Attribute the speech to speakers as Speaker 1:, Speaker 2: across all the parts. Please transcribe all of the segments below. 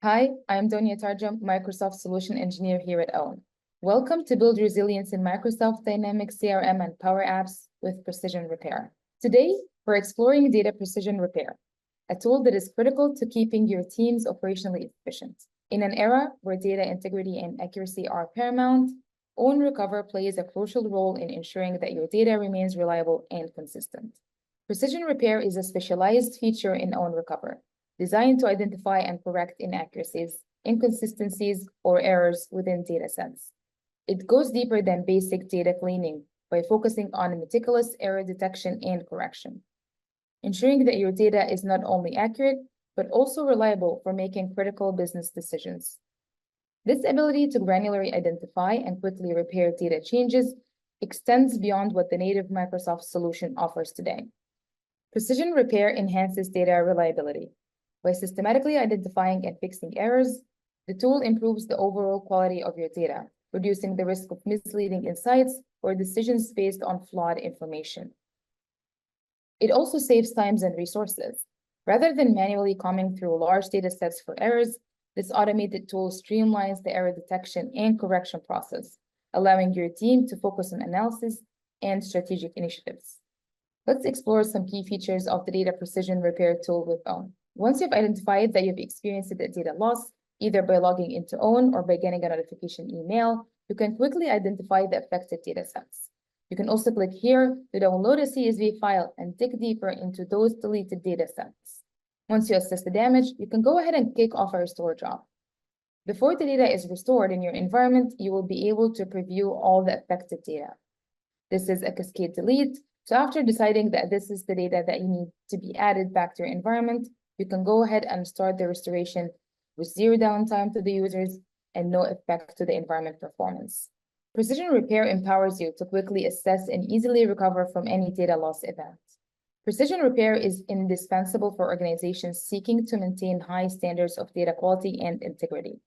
Speaker 1: Hi, I'm Donia Tarjum, Microsoft Solution Engineer here at Owen. Welcome to Build Resilience in Microsoft Dynamics CRM and Power Apps with Precision Repair. Today, we're exploring data precision repair, a tool that is critical to keeping your teams operationally efficient. In an era where data integrity and accuracy are paramount, Own Recover plays a crucial role in ensuring that your data remains reliable and consistent. Precision Repair is a specialized feature in Own Recover, designed to identify and correct inaccuracies, inconsistencies, or errors within datasets. It goes deeper than basic data cleaning by focusing on meticulous error detection and correction, ensuring that your data is not only accurate, but also reliable for making critical business decisions. This ability to granularly identify and quickly repair data changes extends beyond what the native Microsoft solution offers today. Precision Repair enhances data reliability. By systematically identifying and fixing errors, the tool improves the overall quality of your data, reducing the risk of misleading insights or decisions based on flawed information. It also saves time and resources. Rather than manually combing through large data sets for errors, this automated tool streamlines the error detection and correction process, allowing your team to focus on analysis and strategic initiatives. Let's explore some key features of the Data Precision Repair tool with Own. Once you've identified that you've experienced a data loss, either by logging into Own or by getting a notification email, you can quickly identify the affected data sets. You can also click here to download a CSV file and dig deeper into those deleted data sets. Once you assess the damage, you can go ahead and kick off a restore job. Before the data is restored in your environment, you will be able to preview all the affected data. This is a cascade delete. So after deciding that this is the data that you need to be added back to your environment, you can go ahead and start the restoration with zero downtime to the users and no effect to the environment performance. Precision Repair empowers you to quickly assess and easily recover from any data loss event. Precision Repair is indispensable for organizations seeking to maintain high standards of data quality and integrity.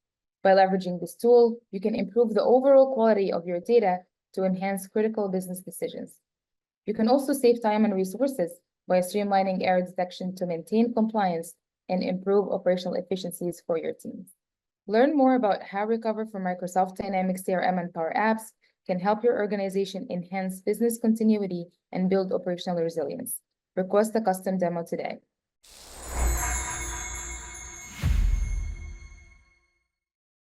Speaker 1: By leveraging this tool, you can improve the overall quality of your data to enhance critical business decisions. You can also save time and resources by streamlining error detection to maintain compliance and improve operational efficiencies for your teams. Learn more about how Recover from Microsoft Dynamics CRM and Power Apps can help your organization enhance business continuity and build operational resilience. Request a custom demo today.